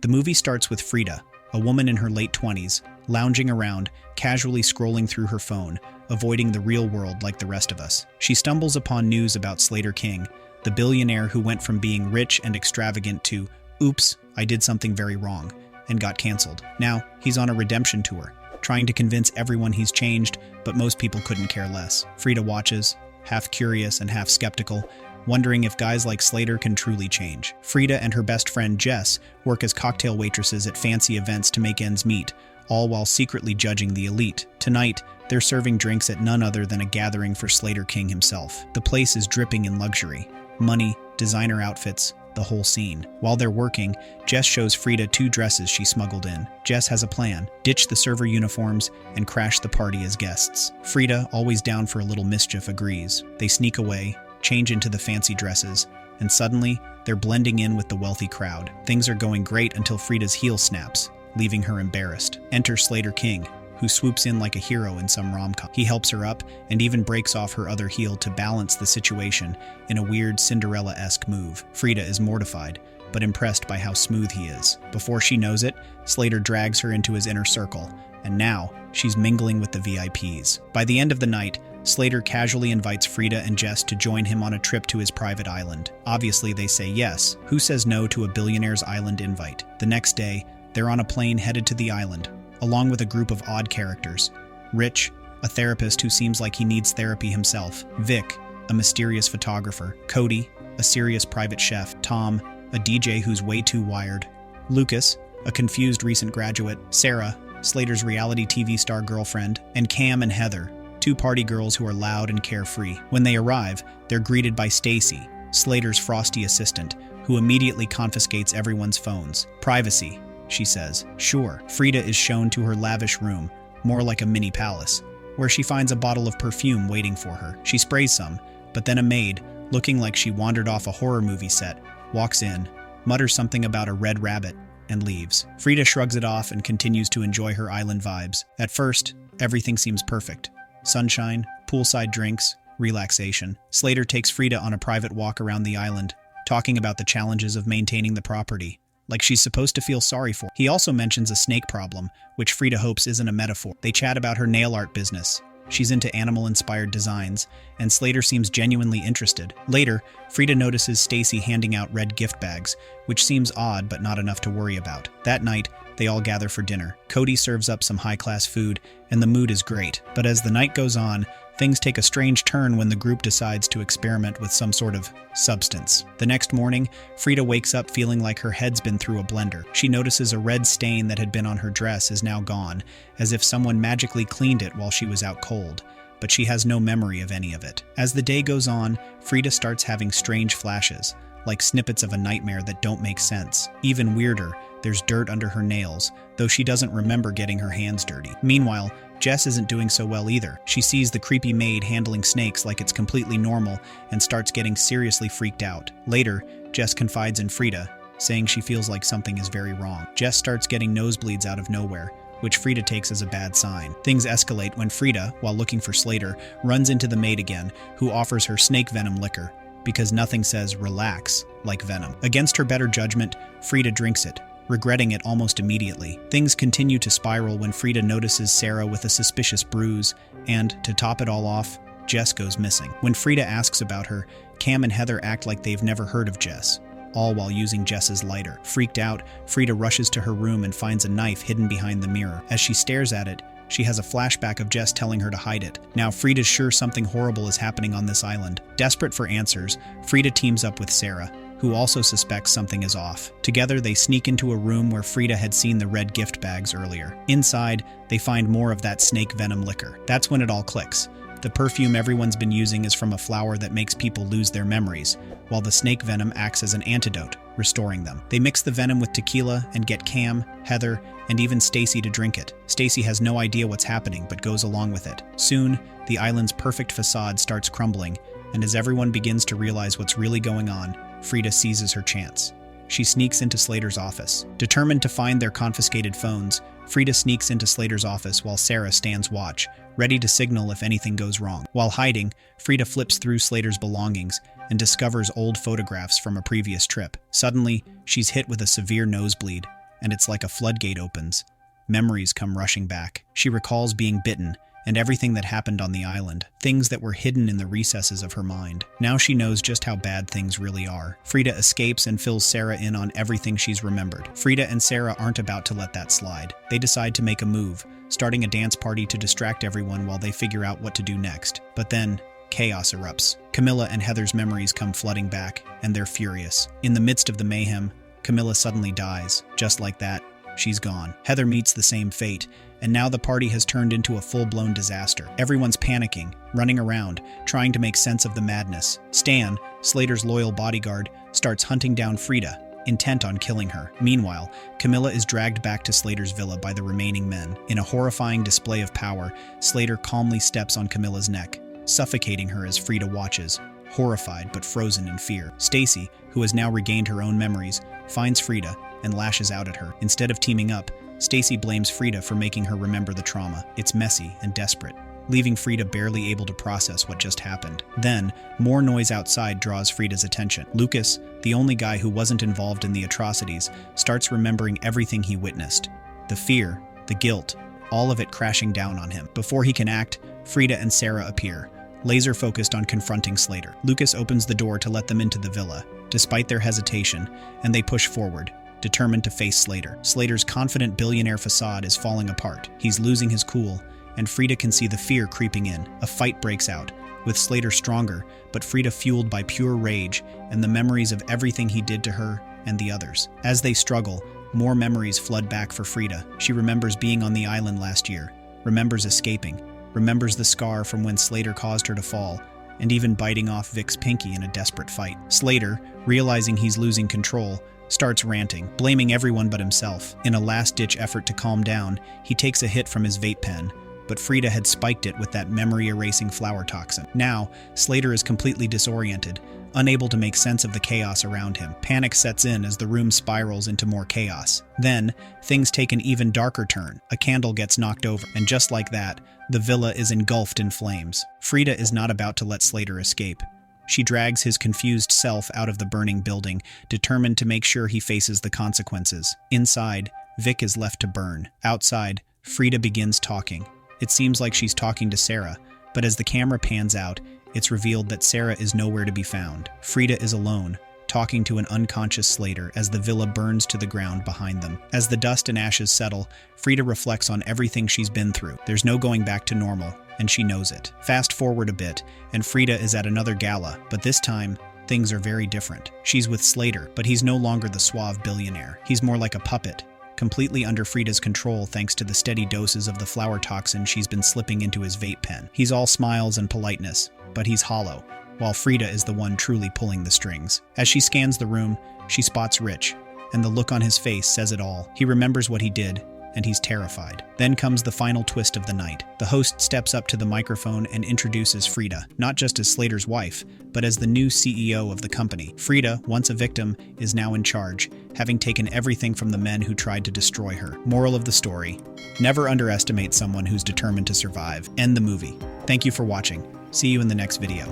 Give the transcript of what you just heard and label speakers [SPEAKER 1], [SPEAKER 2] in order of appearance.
[SPEAKER 1] The movie starts with Frida, a woman in her late 20s, lounging around, casually scrolling through her phone, avoiding the real world like the rest of us. She stumbles upon news about Slater King, the billionaire who went from being rich and extravagant to, oops, I did something very wrong, and got canceled. Now, he's on a redemption tour, trying to convince everyone he's changed, but most people couldn't care less. Frida watches, half curious and half skeptical, wondering if guys like Slater can truly change. Frida and her best friend Jess work as cocktail waitresses at fancy events to make ends meet, all while secretly judging the elite. Tonight, they're serving drinks at none other than a gathering for Slater King himself. The place is dripping in luxury. Money, designer outfits, the whole scene. While they're working, Jess shows Frida 2 dresses she smuggled in. Jess has a plan: ditch the server uniforms and crash the party as guests. Frida, always down for a little mischief, agrees. They sneak away, change into the fancy dresses, and suddenly, they're blending in with the wealthy crowd. Things are going great until Frida's heel snaps, leaving her embarrassed. Enter Slater King, who swoops in like a hero in some rom-com. He helps her up and even breaks off her other heel to balance the situation in a weird Cinderella-esque move. Frida is mortified, but impressed by how smooth he is. Before she knows it, Slater drags her into his inner circle, and now she's mingling with the VIPs. By the end of the night, Slater casually invites Frida and Jess to join him on a trip to his private island. Obviously, they say yes. Who says no to a billionaire's island invite? The next day, they're on a plane headed to the island, along with a group of odd characters. Rich, a therapist who seems like he needs therapy himself. Vic, a mysterious photographer. Cody, a serious private chef. Tom, a DJ who's way too wired. Lucas, a confused recent graduate. Sarah, Slater's reality TV star girlfriend. And Cam and Heather, 2 party girls who are loud and carefree. When they arrive, they're greeted by Stacy, Slater's frosty assistant, who immediately confiscates everyone's phones. Privacy, she says. Sure. Frida is shown to her lavish room, more like a mini palace, where she finds a bottle of perfume waiting for her. She sprays some, but then a maid, looking like she wandered off a horror movie set, walks in, mutters something about a red rabbit, and leaves. Frida shrugs it off and continues to enjoy her island vibes. At first, everything seems perfect. Sunshine, poolside drinks, relaxation. Slater takes Frida on a private walk around the island, talking about the challenges of maintaining the property, like she's supposed to feel sorry for. He also mentions a snake problem, which Frida hopes isn't a metaphor. They chat about her nail art business. She's into animal-inspired designs, and Slater seems genuinely interested. Later, Frida notices Stacy handing out red gift bags, which seems odd but not enough to worry about. That night, they all gather for dinner. Cody serves up some high-class food, and the mood is great. But as the night goes on, things take a strange turn when the group decides to experiment with some sort of substance. The next morning, Frida wakes up feeling like her head's been through a blender. She notices a red stain that had been on her dress is now gone, as if someone magically cleaned it while she was out cold, but she has no memory of any of it. As the day goes on, Frida starts having strange flashes, like snippets of a nightmare that don't make sense. Even weirder, there's dirt under her nails, though she doesn't remember getting her hands dirty. Meanwhile, Jess isn't doing so well either. She sees the creepy maid handling snakes like it's completely normal and starts getting seriously freaked out. Later, Jess confides in Frida, saying she feels like something is very wrong. Jess starts getting nosebleeds out of nowhere, which Frida takes as a bad sign. Things escalate when Frida, while looking for Slater, runs into the maid again, who offers her snake venom liquor, because nothing says relax like venom. Against her better judgment, Frida drinks it, regretting it almost immediately. Things continue to spiral when Frida notices Sarah with a suspicious bruise, and, to top it all off, Jess goes missing. When Frida asks about her, Cam and Heather act like they've never heard of Jess, all while using Jess's lighter. Freaked out, Frida rushes to her room and finds a knife hidden behind the mirror. As she stares at it, she has a flashback of Jess telling her to hide it. Now Frida's sure something horrible is happening on this island. Desperate for answers, Frida teams up with Sarah, who also suspects something is off. Together, they sneak into a room where Frida had seen the red gift bags earlier. Inside, they find more of that snake venom liquor. That's when it all clicks. The perfume everyone's been using is from a flower that makes people lose their memories, while the snake venom acts as an antidote, restoring them. They mix the venom with tequila and get Cam, Heather, and even Stacy to drink it. Stacy has no idea what's happening, but goes along with it. Soon, the island's perfect facade starts crumbling, and as everyone begins to realize what's really going on, Frida seizes her chance. She sneaks into Slater's office. Determined to find their confiscated phones, Frida sneaks into Slater's office while Sarah stands watch, ready to signal if anything goes wrong. While hiding, Frida flips through Slater's belongings and discovers old photographs from a previous trip. Suddenly, she's hit with a severe nosebleed, and it's like a floodgate opens. Memories come rushing back. She recalls being bitten, and everything that happened on the island, things that were hidden in the recesses of her mind. Now she knows just how bad things really are. Frida escapes and fills Sarah in on everything she's remembered. Frida and Sarah aren't about to let that slide. They decide to make a move, starting a dance party to distract everyone while they figure out what to do next. But then, chaos erupts. Camilla and Heather's memories come flooding back, and they're furious. In the midst of the mayhem, Camilla suddenly dies. Just like that, she's gone. Heather meets the same fate, and now the party has turned into a full-blown disaster. Everyone's panicking, running around, trying to make sense of the madness. Stan, Slater's loyal bodyguard, starts hunting down Frida, intent on killing her. Meanwhile, Camilla is dragged back to Slater's villa by the remaining men. In a horrifying display of power, Slater calmly steps on Camilla's neck, suffocating her as Frida watches, horrified but frozen in fear. Stacy, who has now regained her own memories, finds Frida and lashes out at her. Instead of teaming up, Stacy blames Frida for making her remember the trauma. It's messy and desperate, leaving Frida barely able to process what just happened. Then, more noise outside draws Frida's attention. Lucas, the only guy who wasn't involved in the atrocities, starts remembering everything he witnessed. The fear, the guilt, all of it crashing down on him. Before he can act, Frida and Sarah appear, laser-focused on confronting Slater. Lucas opens the door to let them into the villa, despite their hesitation, and they push forward, determined to face Slater. Slater's confident billionaire facade is falling apart. He's losing his cool, and Frida can see the fear creeping in. A fight breaks out, with Slater stronger, but Frida fueled by pure rage and the memories of everything he did to her and the others. As they struggle, more memories flood back for Frida. She remembers being on the island last year, remembers escaping, remembers the scar from when Slater caused her to fall, and even biting off Vic's pinky in a desperate fight. Slater, realizing he's losing control, starts ranting, blaming everyone but himself. In a last-ditch effort to calm down, he takes a hit from his vape pen, but Frida had spiked it with that memory-erasing flower toxin. Now, Slater is completely disoriented, unable to make sense of the chaos around him. Panic sets in as the room spirals into more chaos. Then, things take an even darker turn. A candle gets knocked over, and just like that, the villa is engulfed in flames. Frida is not about to let Slater escape. She drags his confused self out of the burning building, determined to make sure he faces the consequences. Inside, Vic is left to burn. Outside, Frida begins talking. It seems like she's talking to Sarah, but as the camera pans out, it's revealed that Sarah is nowhere to be found. Frida is alone, talking to an unconscious Slater as the villa burns to the ground behind them. As the dust and ashes settle, Frida reflects on everything she's been through. There's no going back to normal, and she knows it. Fast forward a bit, and Frida is at another gala, but this time, things are very different. She's with Slater, but he's no longer the suave billionaire. He's more like a puppet, completely under Frida's control thanks to the steady doses of the flower toxin she's been slipping into his vape pen. He's all smiles and politeness, but he's hollow, while Frida is the one truly pulling the strings. As she scans the room, she spots Rich, and the look on his face says it all. He remembers what he did, and he's terrified. Then comes the final twist of the night. The host steps up to the microphone and introduces Frida, not just as Slater's wife, but as the new CEO of the company. Frida, once a victim, is now in charge, having taken everything from the men who tried to destroy her. Moral of the story: never underestimate someone who's determined to survive. End the movie. Thank you for watching. See you in the next video.